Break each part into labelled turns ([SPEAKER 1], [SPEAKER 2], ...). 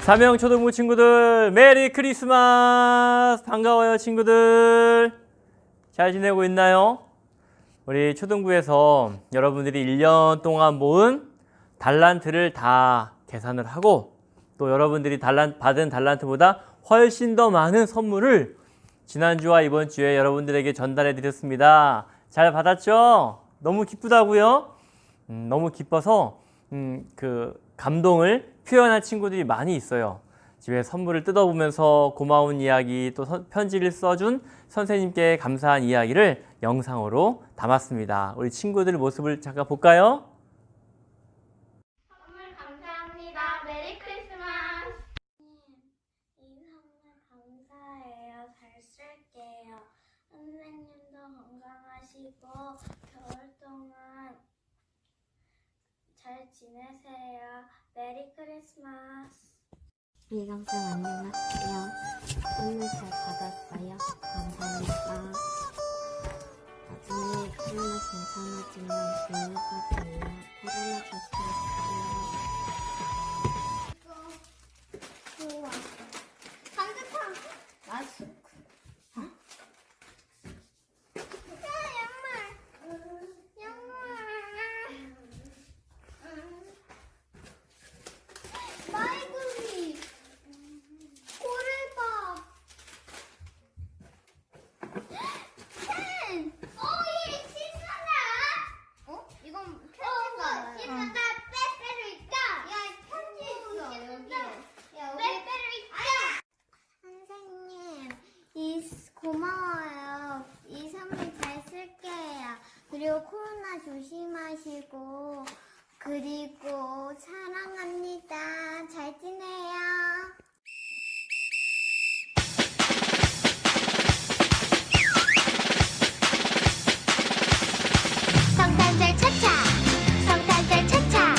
[SPEAKER 1] 사명 초등부 친구들 메리 크리스마스! 반가워요 친구들. 잘 지내고 있나요? 우리 초등부에서 여러분들이 1년 동안 모은 달란트를 다 계산을 하고 또 여러분들이 받은 달란트보다 훨씬 더 많은 선물을 지난주와 이번 주에 여러분들에게 전달해 드렸습니다. 잘 받았죠? 너무 기쁘다고요? 너무 기뻐서 그 감동을 표현한 친구들이 많이 있어요. 집에 선물을 뜯어보면서 고마운 이야기 또 편지를 써준 선생님께 감사한 이야기를 영상으로 담았습니다. 우리 친구들 모습을 잠깐 볼까요?
[SPEAKER 2] 선물 감사합니다. 메리 크리스마스. 이 선물 감사해요. 잘 쓸게요. 선생님도 건강하시고 겨울 동안 잘 지내세요. 메리 크리스마스.
[SPEAKER 3] 미경쌤 안녕하세요. 선물 잘 받았어요. 감사합니다. 나중에 코로나 괜찮아지면 보내볼게요. 코로나 조심하세요.
[SPEAKER 2] 좋아. 산뜻한 맛있어. 마이구미 고래밥 캔! 얘 신나다! 이건 편지인가? 신나다 빼빼로 있다! 야, 편지 있어, 여기. 야, 빼빼로 있다! 선생님, 고마워요. 이 선물 잘 쓸게요. 그리고 코로나 조심하시고 그리고 사랑합니다. 잘 지내요. 성탄절 차차, 성탄절 차차.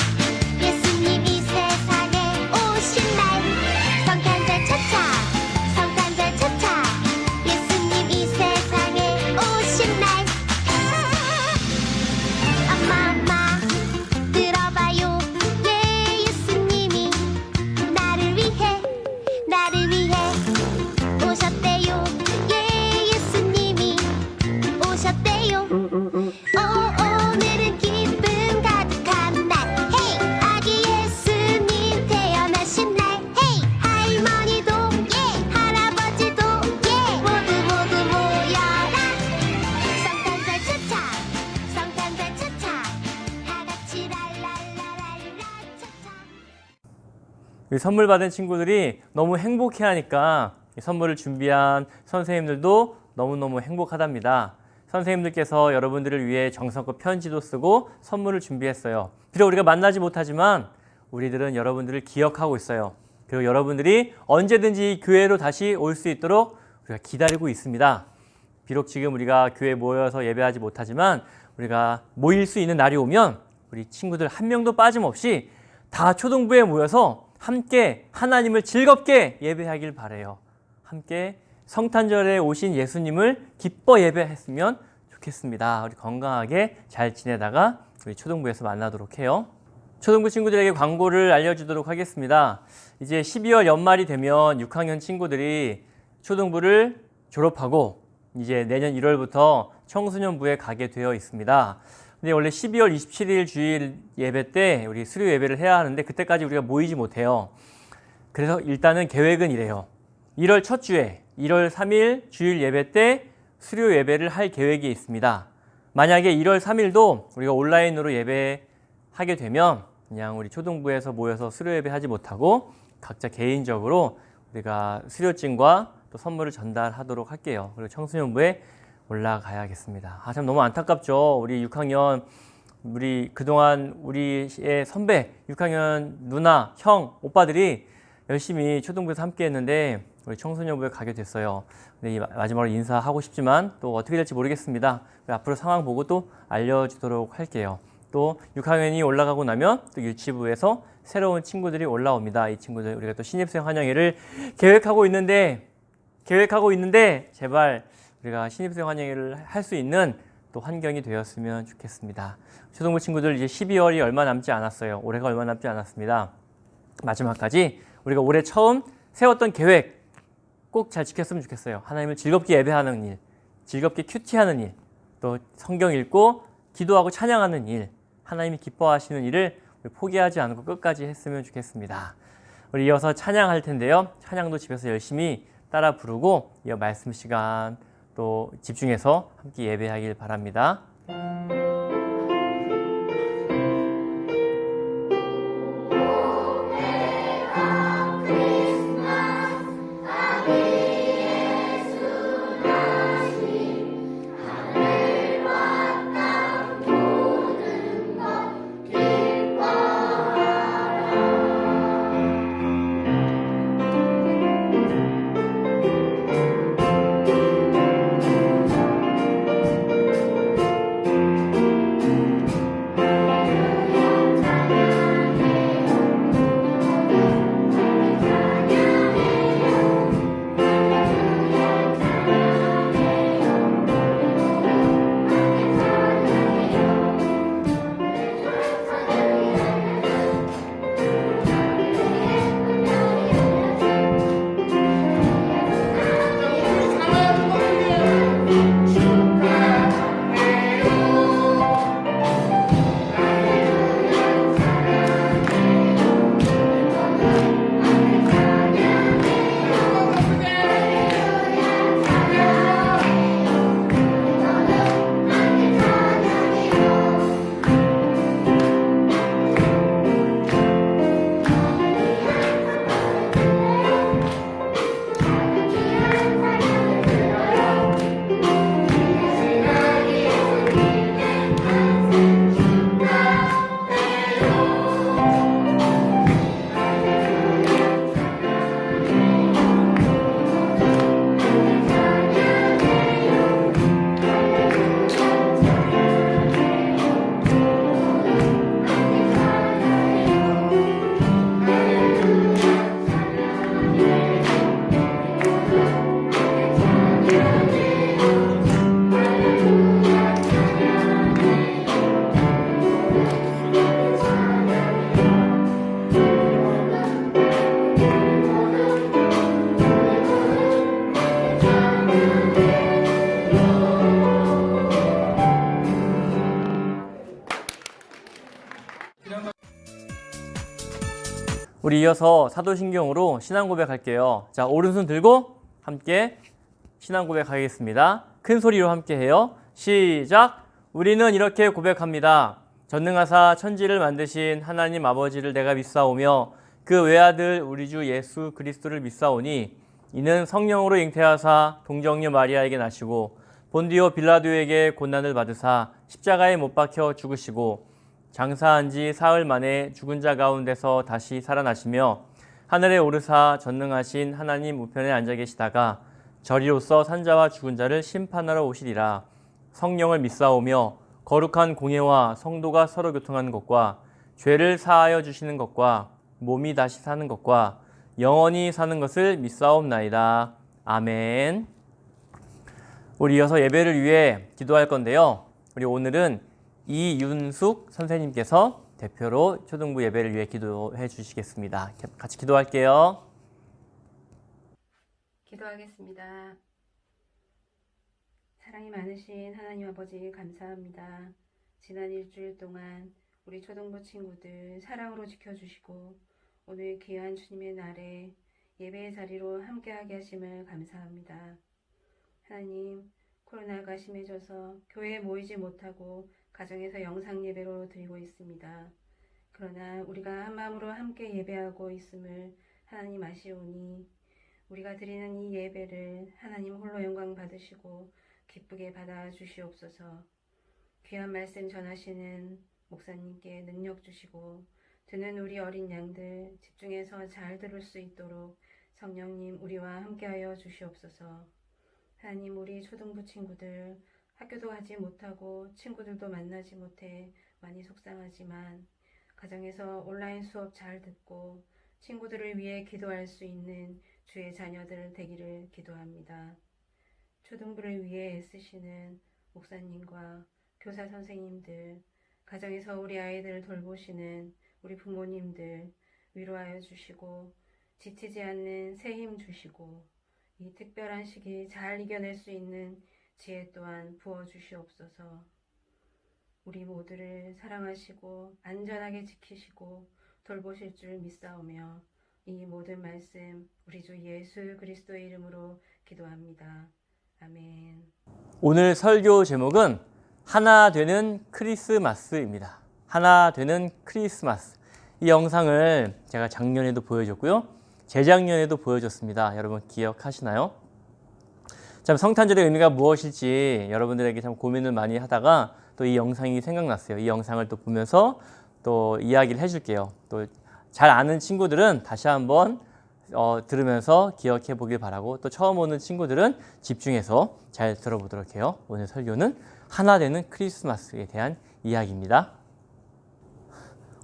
[SPEAKER 2] 예수님이 세상에 오신 날. 성탄절 차차, 성탄절 차차. 예수님이 세상에 오신 날. 엄마 들어봐요. 예수님이 나를 위해 오셨대요. 예수님이 오셨대요. 오늘은 기쁨 가득한 날. 헤이 아기 예수님 태어나신 날. 헤이 할머니도 할아버지도 모두 모여라. 성탄절 차차, 성탄절 차차. 다 같이 랄랄라랄라 차차.
[SPEAKER 1] 이 선물 받은 친구들이 너무 행복해하니까 이 선물을 준비한 선생님들도 너무너무 행복하답니다. 선생님들께서 여러분들을 위해 정성껏 편지도 쓰고 선물을 준비했어요. 비록 우리가 만나지 못하지만 우리들은 여러분들을 기억하고 있어요. 그리고 여러분들이 언제든지 교회로 다시 올 수 있도록 우리가 기다리고 있습니다. 비록 지금 우리가 교회에 모여서 예배하지 못하지만 우리가 모일 수 있는 날이 오면 우리 친구들 한 명도 빠짐없이 다 초등부에 모여서 함께 하나님을 즐겁게 예배하길 바라요. 함께 성탄절에 오신 예수님을 기뻐 예배했으면 좋겠습니다. 우리 건강하게 잘 지내다가 우리 초등부에서 만나도록 해요. 초등부 친구들에게 광고를 알려주도록 하겠습니다. 이제 12월 연말이 되면 6학년 친구들이 초등부를 졸업하고 이제 내년 1월부터 청소년부에 가게 되어 있습니다. 근데 원래 12월 27일 주일 예배 때 우리 수료 예배를 해야 하는데 그때까지 우리가 모이지 못해요. 그래서 일단은 계획은 이래요. 1월 첫 주에 1월 3일 주일 예배 때 수료 예배를 할 계획이 있습니다. 만약에 1월 3일도 우리가 온라인으로 예배하게 되면 그냥 우리 초등부에서 모여서 수료 예배하지 못하고 각자 개인적으로 우리가 수료증과 또 선물을 전달하도록 할게요. 그리고 청소년부에 올라가야겠습니다. 참 너무 안타깝죠. 우리 6학년 우리 그동안 우리의 선배 6학년 누나, 형, 오빠들이 열심히 초등부에서 함께 했는데 우리 청소년부에 가게 됐어요. 근데 마지막으로 인사하고 싶지만 또 어떻게 될지 모르겠습니다. 앞으로 상황 보고 또 알려주도록 할게요. 또 6학년이 올라가고 나면 또 유치부에서 새로운 친구들이 올라옵니다. 이 친구들 우리가 또 신입생 환영회를 계획하고 있는데 제발 우리가 신입생 환영회를 할 수 있는 또 환경이 되었으면 좋겠습니다. 초등부 친구들 이제 12월이 얼마 남지 않았어요. 올해가 얼마 남지 않았습니다. 마지막까지 우리가 올해 처음 세웠던 계획 꼭 잘 지켰으면 좋겠어요. 하나님을 즐겁게 예배하는 일, 즐겁게 큐티하는 일, 또 성경 읽고 기도하고 찬양하는 일, 하나님이 기뻐하시는 일을 우리 포기하지 않고 끝까지 했으면 좋겠습니다. 우리 이어서 찬양할 텐데요. 찬양도 집에서 열심히 따라 부르고 이어 말씀 시간 또 집중해서 함께 예배하길 바랍니다. 우리 이어서 사도신경으로 신앙 고백할게요. 자, 오른손 들고 함께 신앙 고백하겠습니다. 큰 소리로 함께 해요. 시작! 우리는 이렇게 고백합니다. 전능하사 천지를 만드신 하나님 아버지를 내가 믿사오며 그 외아들 우리 주 예수 그리스도를 믿사오니 이는 성령으로 잉태하사 동정녀 마리아에게 나시고 본디오 빌라도에게 고난을 받으사 십자가에 못 박혀 죽으시고 장사한 지 사흘 만에 죽은 자 가운데서 다시 살아나시며 하늘에 오르사 전능하신 하나님 우편에 앉아 계시다가 저리로서 산자와 죽은 자를 심판하러 오시리라. 성령을 믿사오며 거룩한 공예와 성도가 서로 교통하는 것과 죄를 사하여 주시는 것과 몸이 다시 사는 것과 영원히 사는 것을 믿사옵나이다. 아멘. 우리 이어서 예배를 위해 기도할 건데요. 우리 오늘은 이윤숙 선생님께서 대표로 초등부 예배를 위해 기도해 주시겠습니다. 같이 기도할게요.
[SPEAKER 4] 기도하겠습니다. 사랑이 많으신 하나님 아버지 감사합니다. 지난 일주일 동안 우리 초등부 친구들 사랑으로 지켜주시고 오늘 귀한 주님의 날에 예배의 자리로 함께하게 하심을 감사합니다. 하나님, 코로나가 심해져서 교회에 모이지 못하고 가정에서 영상 예배로 드리고 있습니다. 그러나 우리가 한 마음으로 함께 예배하고 있음을 하나님 아시오니 우리가 드리는 이 예배를 하나님 홀로 영광 받으시고 기쁘게 받아 주시옵소서. 귀한 말씀 전하시는 목사님께 능력 주시고 듣는 우리 어린 양들 집중해서 잘 들을 수 있도록 성령님 우리와 함께하여 주시옵소서. 하나님, 우리 초등부 친구들 학교도 가지 못하고 친구들도 만나지 못해 많이 속상하지만 가정에서 온라인 수업 잘 듣고 친구들을 위해 기도할 수 있는 주의 자녀들 되기를 기도합니다. 초등부를 위해 애쓰시는 목사님과 교사 선생님들, 가정에서 우리 아이들을 돌보시는 우리 부모님들 위로하여 주시고 지치지 않는 새 힘 주시고 이 특별한 시기 잘 이겨낼 수 있는 지혜 또한 부어주시옵소서. 우리 모두를 사랑하시고 안전하게 지키시고 돌보실 줄 믿사오며 이 모든 말씀 우리 주 예수 그리스도의 이름으로 기도합니다. 아멘.
[SPEAKER 1] 오늘 설교 제목은 하나 되는 크리스마스입니다. 하나 되는 크리스마스. 이 영상을 제가 작년에도 보여줬고요. 재작년에도 보여줬습니다. 여러분 기억하시나요? 참 성탄절의 의미가 무엇일지 여러분들에게 참 고민을 많이 하다가 또 이 영상이 생각났어요. 이 영상을 또 보면서 또 이야기를 해줄게요. 또 잘 아는 친구들은 다시 한번 들으면서 기억해 보길 바라고, 또 처음 오는 친구들은 집중해서 잘 들어보도록 해요. 오늘 설교는 하나 되는 크리스마스에 대한 이야기입니다.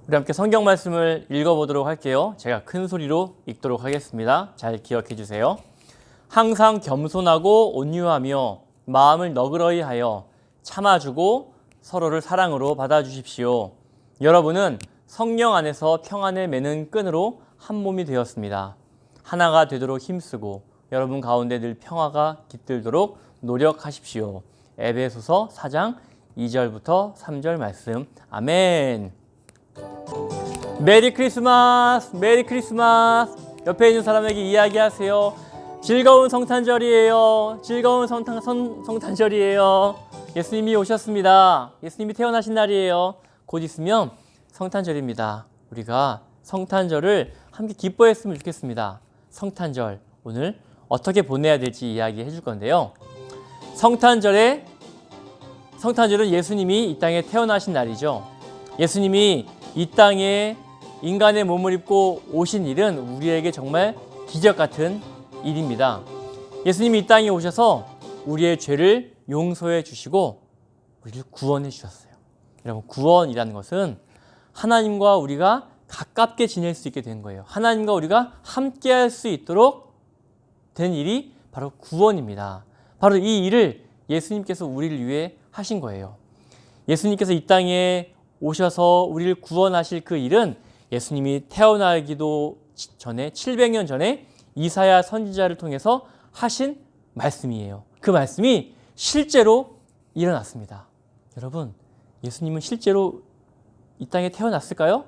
[SPEAKER 1] 우리 함께 성경 말씀을 읽어보도록 할게요. 제가 큰 소리로 읽도록 하겠습니다. 잘 기억해 주세요. 항상 겸손하고 온유하며 마음을 너그러이 하여 참아주고 서로를 사랑으로 받아주십시오. 여러분은 성령 안에서 평안을 매는 끈으로 한 몸이 되었습니다. 하나가 되도록 힘쓰고 여러분 가운데 늘 평화가 깃들도록 노력하십시오. 에베소서 4장 2절부터 3절 말씀. 아멘. 메리 크리스마스! 메리 크리스마스! 옆에 있는 사람에게 이야기하세요. 즐거운 성탄절이에요. 즐거운 성탄절이에요. 예수님이 오셨습니다. 예수님이 태어나신 날이에요. 곧 있으면 성탄절입니다. 우리가 성탄절을 함께 기뻐했으면 좋겠습니다. 성탄절 오늘 어떻게 보내야 될지 이야기해 줄 건데요. 성탄절은 예수님이 이 땅에 태어나신 날이죠. 예수님이 이 땅에 인간의 몸을 입고 오신 일은 우리에게 정말 기적 같은 일입니다. 예수님이 이 땅에 오셔서 우리의 죄를 용서해 주시고 우리를 구원해 주셨어요. 여러분, 구원이라는 것은 하나님과 우리가 가깝게 지낼 수 있게 된 거예요. 하나님과 우리가 함께 할 수 있도록 된 일이 바로 구원입니다. 바로 이 일을 예수님께서 우리를 위해 하신 거예요. 예수님께서 이 땅에 오셔서 우리를 구원하실 그 일은 예수님이 태어나기도 전에 700년 전에 이사야 선지자를 통해서 하신 말씀이에요. 그 말씀이 실제로 일어났습니다. 여러분, 예수님은 실제로 이 땅에 태어났을까요?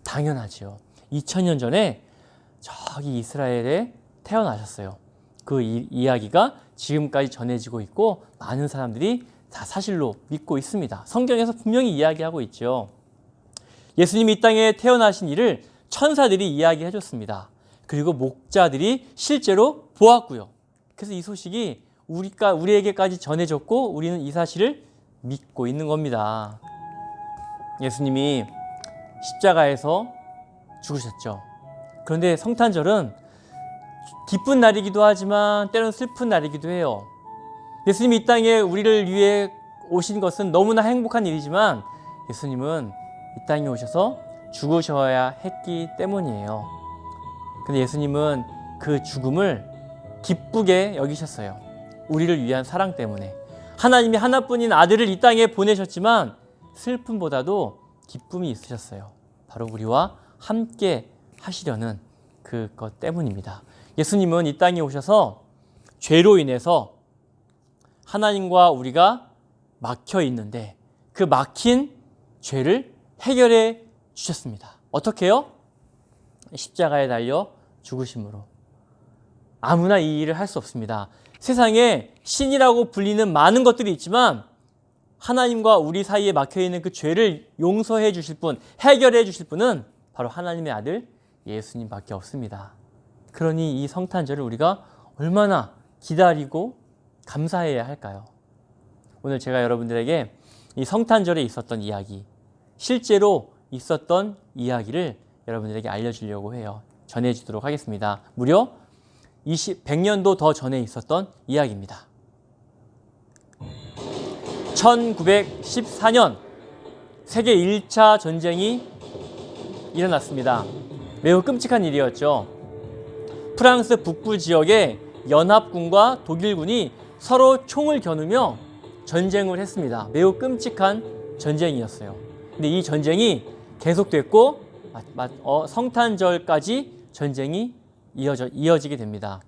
[SPEAKER 1] 당연하지요. 2000년 전에 저기 이스라엘에 태어나셨어요. 그 이야기가 지금까지 전해지고 있고 많은 사람들이 다 사실로 믿고 있습니다. 성경에서 분명히 이야기하고 있죠. 예수님이 이 땅에 태어나신 일을 천사들이 이야기해 줬습니다. 그리고 목자들이 실제로 보았고요. 그래서 이 소식이 우리에게까지 전해졌고 우리는 이 사실을 믿고 있는 겁니다. 예수님이 십자가에서 죽으셨죠. 그런데 성탄절은 기쁜 날이기도 하지만 때로는 슬픈 날이기도 해요. 예수님이 이 땅에 우리를 위해 오신 것은 너무나 행복한 일이지만 예수님은 이 땅에 오셔서 죽으셔야 했기 때문이에요. 근데 예수님은 그 죽음을 기쁘게 여기셨어요. 우리를 위한 사랑 때문에. 하나님이 하나뿐인 아들을 이 땅에 보내셨지만 슬픔보다도 기쁨이 있으셨어요. 바로 우리와 함께 하시려는 그것 때문입니다. 예수님은 이 땅에 오셔서 죄로 인해서 하나님과 우리가 막혀 있는데 그 막힌 죄를 해결해 주셨습니다. 어떻게요? 십자가에 달려 죽으심으로. 아무나 이 일을 할 수 없습니다. 세상에 신이라고 불리는 많은 것들이 있지만 하나님과 우리 사이에 막혀있는 그 죄를 용서해 주실 분, 해결해 주실 분은 바로 하나님의 아들 예수님밖에 없습니다. 그러니 이 성탄절을 우리가 얼마나 기다리고 감사해야 할까요? 오늘 제가 여러분들에게 이 성탄절에 있었던 이야기, 실제로 있었던 이야기를 여러분들에게 알려주려고 해요. 전해주도록 하겠습니다. 무려 100년도 더 전에 있었던 이야기입니다. 1914년 세계 1차 전쟁이 일어났습니다. 매우 끔찍한 일이었죠. 프랑스 북부 지역의 연합군과 독일군이 서로 총을 겨누며 전쟁을 했습니다. 매우 끔찍한 전쟁이었어요. 근데 이 전쟁이 계속됐고 성탄절까지 전쟁이 이어지게 됩니다.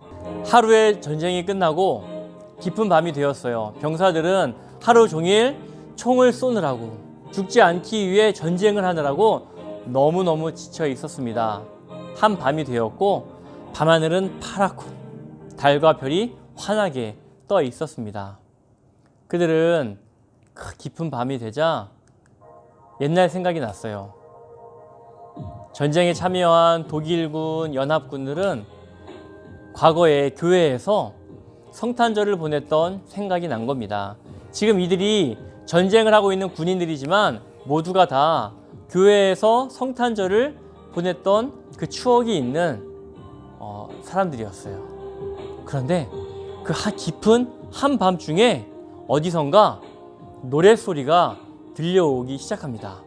[SPEAKER 1] 하루의 전쟁이 끝나고 깊은 밤이 되었어요. 병사들은 하루 종일 총을 쏘느라고, 죽지 않기 위해 전쟁을 하느라고 너무너무 지쳐 있었습니다. 한밤이 되었고 밤하늘은 파랗고 달과 별이 환하게 떠 있었습니다. 그들은 그 깊은 밤이 되자 옛날 생각이 났어요. 전쟁에 참여한 독일군 연합군들은 과거에 교회에서 성탄절을 보냈던 생각이 난 겁니다. 지금 이들이 전쟁을 하고 있는 군인들이지만 모두가 다 교회에서 성탄절을 보냈던 그 추억이 있는 사람들이었어요. 그런데 그 깊은 한밤중에 어디선가 노랫소리가 들려오기 시작합니다.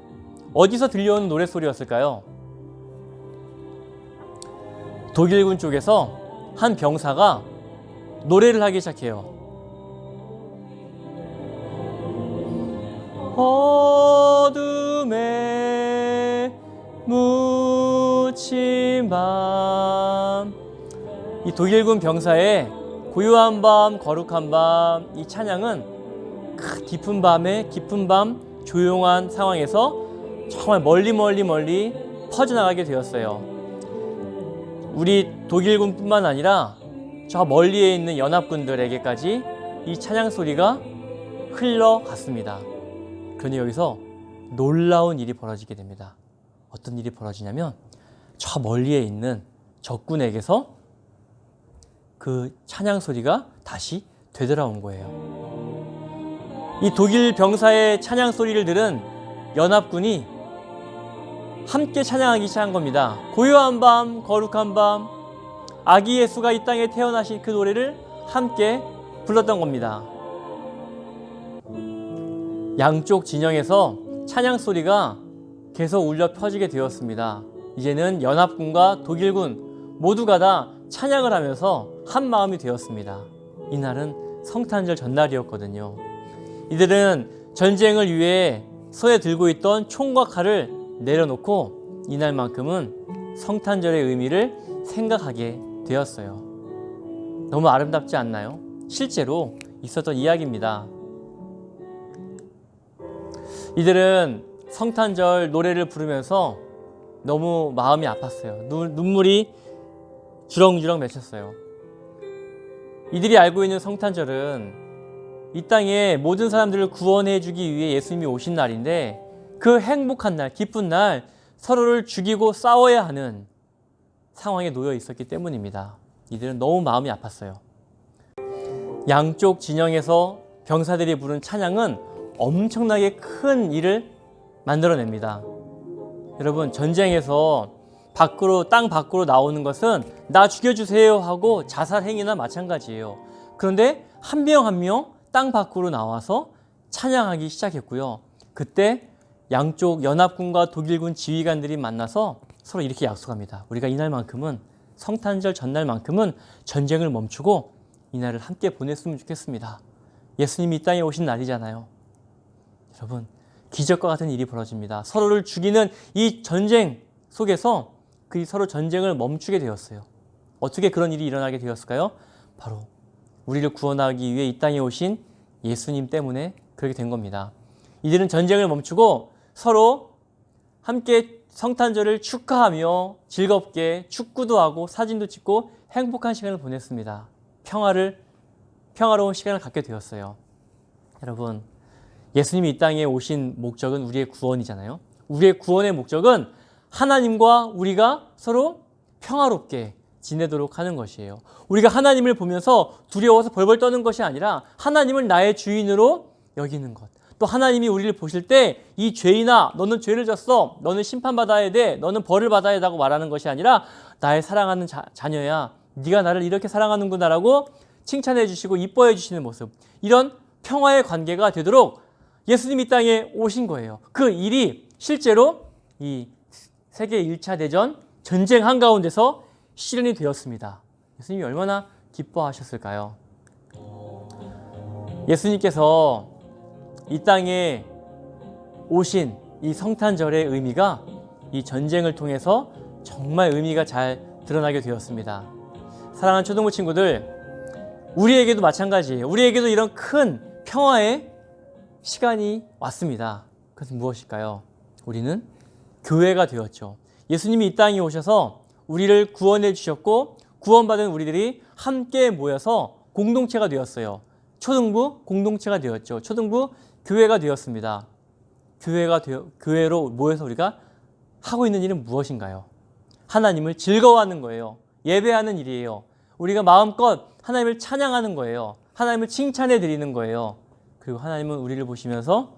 [SPEAKER 1] 어디서 들려오는 노랫소리였을까요? 독일군 쪽에서 한 병사가 노래를 하기 시작해요. 어둠에 묻힌 밤. 이 독일군 병사의 고요한 밤, 거룩한 밤, 이 찬양은 그 깊은 밤에 깊은 밤 조용한 상황에서 정말 멀리 퍼져나가게 되었어요. 우리 독일군뿐만 아니라 저 멀리에 있는 연합군들에게까지 이 찬양 소리가 흘러갔습니다. 그런데 여기서 놀라운 일이 벌어지게 됩니다. 어떤 일이 벌어지냐면 저 멀리에 있는 적군에게서 그 찬양 소리가 다시 되돌아온 거예요. 이 독일 병사의 찬양 소리를 들은 연합군이 함께 찬양하기 시작한 겁니다. 고요한 밤, 거룩한 밤, 아기 예수가 이 땅에 태어나신 그 노래를 함께 불렀던 겁니다. 양쪽 진영에서 찬양 소리가 계속 울려 퍼지게 되었습니다. 이제는 연합군과 독일군 모두가 다 찬양을 하면서 한 마음이 되었습니다. 이날은 성탄절 전날이었거든요. 이들은 전쟁을 위해 손에 들고 있던 총과 칼을 내려놓고 이날만큼은 성탄절의 의미를 생각하게 되었어요. 너무 아름답지 않나요? 실제로 있었던 이야기입니다. 이들은 성탄절 노래를 부르면서 너무 마음이 아팠어요. 눈물이 주렁주렁 맺혔어요. 이들이 알고 있는 성탄절은 이 땅에 모든 사람들을 구원해 주기 위해 예수님이 오신 날인데 그 행복한 날, 기쁜 날 서로를 죽이고 싸워야 하는 상황에 놓여 있었기 때문입니다. 이들은 너무 마음이 아팠어요. 양쪽 진영에서 병사들이 부른 찬양은 엄청나게 큰 일을 만들어냅니다. 여러분, 전쟁에서 땅 밖으로 나오는 것은 나 죽여주세요 하고 자살 행위나 마찬가지예요. 그런데 한 명 한 명 땅 밖으로 나와서 찬양하기 시작했고요. 그때 양쪽 연합군과 독일군 지휘관들이 만나서 서로 이렇게 약속합니다. 우리가 이날만큼은 성탄절 전날만큼은 전쟁을 멈추고 이날을 함께 보냈으면 좋겠습니다. 예수님이 이 땅에 오신 날이잖아요. 여러분, 기적과 같은 일이 벌어집니다. 서로를 죽이는 이 전쟁 속에서 그들이 서로 전쟁을 멈추게 되었어요. 어떻게 그런 일이 일어나게 되었을까요? 바로 우리를 구원하기 위해 이 땅에 오신 예수님 때문에 그렇게 된 겁니다. 이들은 전쟁을 멈추고 서로 함께 성탄절을 축하하며 즐겁게 축구도 하고 사진도 찍고 행복한 시간을 보냈습니다. 평화로운 시간을 갖게 되었어요. 여러분, 예수님이 이 땅에 오신 목적은 우리의 구원이잖아요. 우리의 구원의 목적은 하나님과 우리가 서로 평화롭게 지내도록 하는 것이에요. 우리가 하나님을 보면서 두려워서 벌벌 떠는 것이 아니라 하나님을 나의 주인으로 여기는 것. 또 하나님이 우리를 보실 때 이 죄인아, 너는 죄를 졌어, 너는 심판받아야 돼, 너는 벌을 받아야 한다고 말하는 것이 아니라 나의 사랑하는 자녀야, 네가 나를 이렇게 사랑하는구나 라고 칭찬해 주시고 이뻐해 주시는 모습, 이런 평화의 관계가 되도록 예수님이 이 땅에 오신 거예요. 그 일이 실제로 이 세계 1차 대전 전쟁 한가운데서 실현이 되었습니다. 예수님이 얼마나 기뻐하셨을까요? 예수님께서 이 땅에 오신 이 성탄절의 의미가 이 전쟁을 통해서 정말 의미가 잘 드러나게 되었습니다. 사랑하는 초등부 친구들, 우리에게도 마찬가지예요. 우리에게도 이런 큰 평화의 시간이 왔습니다. 그것은 무엇일까요? 우리는 교회가 되었죠. 예수님이 이 땅에 오셔서 우리를 구원해 주셨고 구원받은 우리들이 함께 모여서 공동체가 되었어요. 초등부 공동체가 되었죠. 초등부 교회가 되었습니다. 교회로 모여서 우리가 하고 있는 일은 무엇인가요? 하나님을 즐거워하는 거예요. 예배하는 일이에요. 우리가 마음껏 하나님을 찬양하는 거예요. 하나님을 칭찬해 드리는 거예요. 그리고 하나님은 우리를 보시면서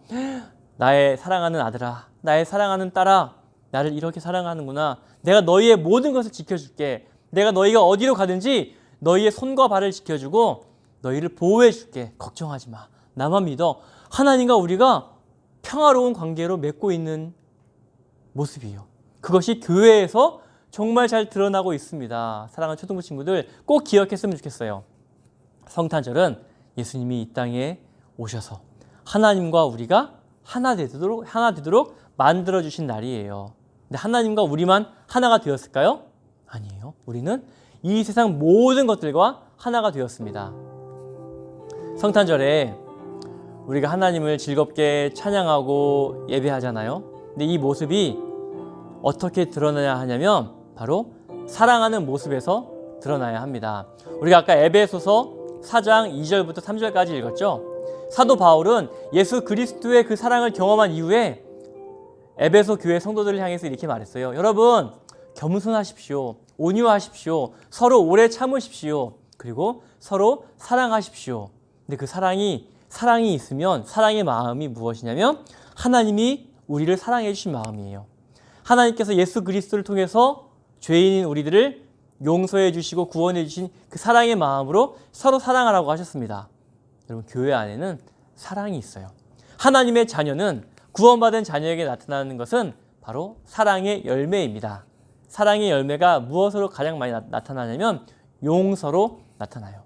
[SPEAKER 1] 나의 사랑하는 아들아, 나의 사랑하는 딸아, 나를 이렇게 사랑하는구나. 내가 너희의 모든 것을 지켜줄게. 내가 너희가 어디로 가든지 너희의 손과 발을 지켜주고 너희를 보호해 줄게. 걱정하지 마. 나만 믿어. 하나님과 우리가 평화로운 관계로 맺고 있는 모습이에요. 그것이 교회에서 정말 잘 드러나고 있습니다. 사랑하는 초등부 친구들, 꼭 기억했으면 좋겠어요. 성탄절은 예수님이 이 땅에 오셔서 하나님과 우리가 하나 되도록 만들어주신 날이에요. 근데 하나님과 우리만 하나가 되었을까요? 아니에요. 우리는 이 세상 모든 것들과 하나가 되었습니다. 성탄절에 우리가 하나님을 즐겁게 찬양하고 예배하잖아요. 근데 이 모습이 어떻게 드러나야 하냐면 바로 사랑하는 모습에서 드러나야 합니다. 우리가 아까 에베소서 4장 2절부터 3절까지 읽었죠. 사도 바울은 예수 그리스도의 그 사랑을 경험한 이후에 에베소 교회 성도들을 향해서 이렇게 말했어요. 여러분, 겸손하십시오. 온유하십시오. 서로 오래 참으십시오. 그리고 서로 사랑하십시오. 근데 그 사랑이 있으면 사랑의 마음이 무엇이냐면 하나님이 우리를 사랑해 주신 마음이에요. 하나님께서 예수 그리스도를 통해서 죄인인 우리들을 용서해 주시고 구원해 주신 그 사랑의 마음으로 서로 사랑하라고 하셨습니다. 여러분, 교회 안에는 사랑이 있어요. 하나님의 자녀는, 구원받은 자녀에게 나타나는 것은 바로 사랑의 열매입니다. 사랑의 열매가 무엇으로 가장 많이 나타나냐면 용서로 나타나요.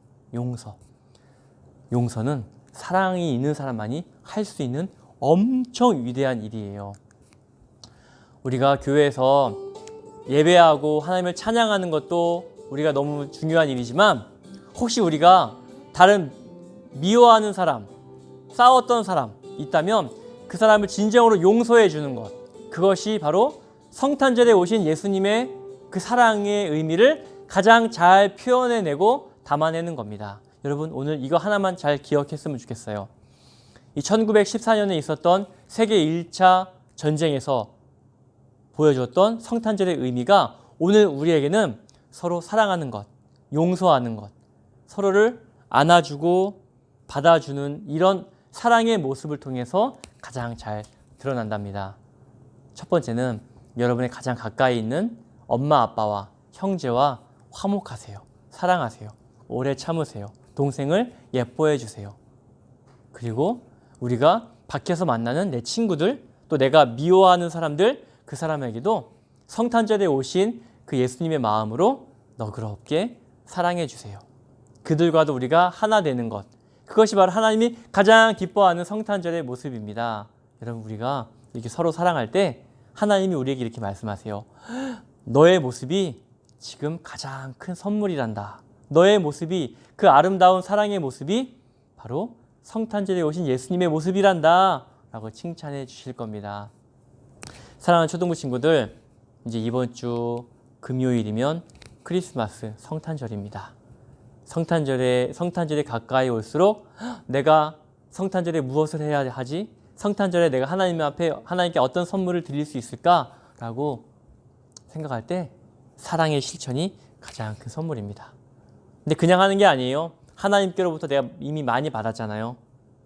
[SPEAKER 1] 용서는 사랑이 있는 사람만이 할 수 있는 엄청 위대한 일이에요. 우리가 교회에서 예배하고 하나님을 찬양하는 것도 우리가 너무 중요한 일이지만, 혹시 우리가 다른 미워하는 사람, 싸웠던 사람 있다면 그 사람을 진정으로 용서해 주는 것, 그것이 바로 성탄절에 오신 예수님의 그 사랑의 의미를 가장 잘 표현해내고 담아내는 겁니다. 여러분, 오늘 이거 하나만 잘 기억했으면 좋겠어요. 이 1914년에 있었던 세계 1차 전쟁에서 보여주었던 성탄절의 의미가 오늘 우리에게는 서로 사랑하는 것, 용서하는 것, 서로를 안아주고 받아주는 이런 사랑의 모습을 통해서 가장 잘 드러난답니다. 첫 번째는 여러분의 가장 가까이 있는 엄마 아빠와 형제와 화목하세요. 사랑하세요. 오래 참으세요. 동생을 예뻐해 주세요. 그리고 우리가 밖에서 만나는 내 친구들, 또 내가 미워하는 사람들, 그 사람에게도 성탄절에 오신 그 예수님의 마음으로 너그럽게 사랑해 주세요. 그들과도 우리가 하나 되는 것, 그것이 바로 하나님이 가장 기뻐하는 성탄절의 모습입니다. 여러분, 우리가 이렇게 서로 사랑할 때 하나님이 우리에게 이렇게 말씀하세요. 너의 모습이 지금 가장 큰 선물이란다. 너의 모습이, 그 아름다운 사랑의 모습이 바로 성탄절에 오신 예수님의 모습이란다 라고 칭찬해 주실 겁니다. 사랑하는 초등부 친구들, 이제 이번 주 금요일이면 크리스마스 성탄절입니다. 성탄절에 가까이 올수록 내가 성탄절에 무엇을 해야 하지? 성탄절에 내가 하나님 앞에 하나님께 어떤 선물을 드릴 수 있을까라고 생각할 때 사랑의 실천이 가장 큰 선물입니다. 근데 그냥 하는 게 아니에요. 하나님께로부터 내가 이미 많이 받았잖아요.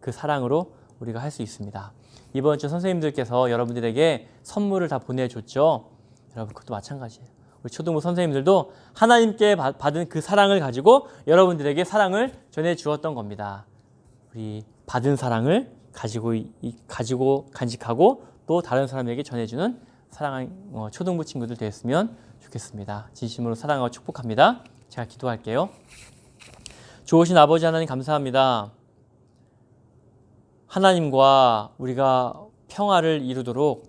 [SPEAKER 1] 그 사랑으로 우리가 할 수 있습니다. 이번 주 선생님들께서 여러분들에게 선물을 다 보내줬죠. 여러분, 그것도 마찬가지예요. 우리 초등부 선생님들도 하나님께 받은 그 사랑을 가지고 여러분들에게 사랑을 전해 주었던 겁니다. 우리 받은 사랑을 가지고 간직하고 또 다른 사람에게 전해주는 사랑하는 초등부 친구들 됐으면 좋겠습니다. 진심으로 사랑하고 축복합니다. 제가 기도할게요. 좋으신 아버지 하나님, 감사합니다. 하나님과 우리가 평화를 이루도록,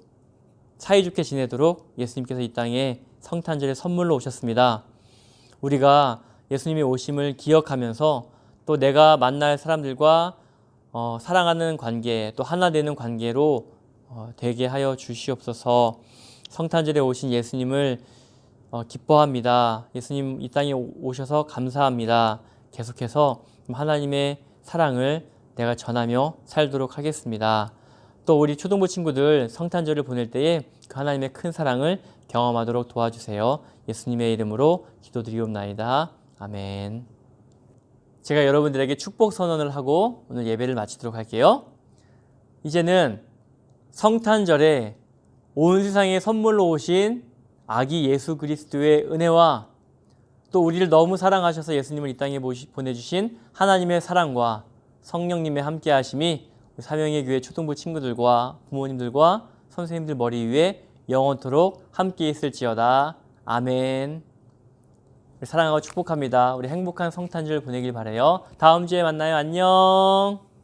[SPEAKER 1] 사이좋게 지내도록 예수님께서 이 땅에 성탄절에 선물로 오셨습니다. 우리가 예수님의 오심을 기억하면서 또 내가 만날 사람들과 사랑하는 관계, 또 하나 되는 관계로 되게 하여 주시옵소서. 성탄절에 오신 예수님을 기뻐합니다. 예수님 이 땅에 오셔서 감사합니다. 계속해서 하나님의 사랑을 내가 전하며 살도록 하겠습니다. 또 우리 초등부 친구들 성탄절을 보낼 때에 그 하나님의 큰 사랑을 경험하도록 도와주세요. 예수님의 이름으로 기도드리옵나이다. 아멘. 제가 여러분들에게 축복 선언을 하고 오늘 예배를 마치도록 할게요. 이제는 성탄절에 온 세상에 선물로 오신 아기 예수 그리스도의 은혜와 또 우리를 너무 사랑하셔서 예수님을 이 땅에 보내주신 하나님의 사랑과 성령님의 함께 하심이 사명의 교회 초등부 친구들과 부모님들과 선생님들 머리 위에 영원토록 함께 있을지어다. 아멘. 사랑하고 축복합니다. 우리 행복한 성탄절 보내길 바라요. 다음 주에 만나요. 안녕.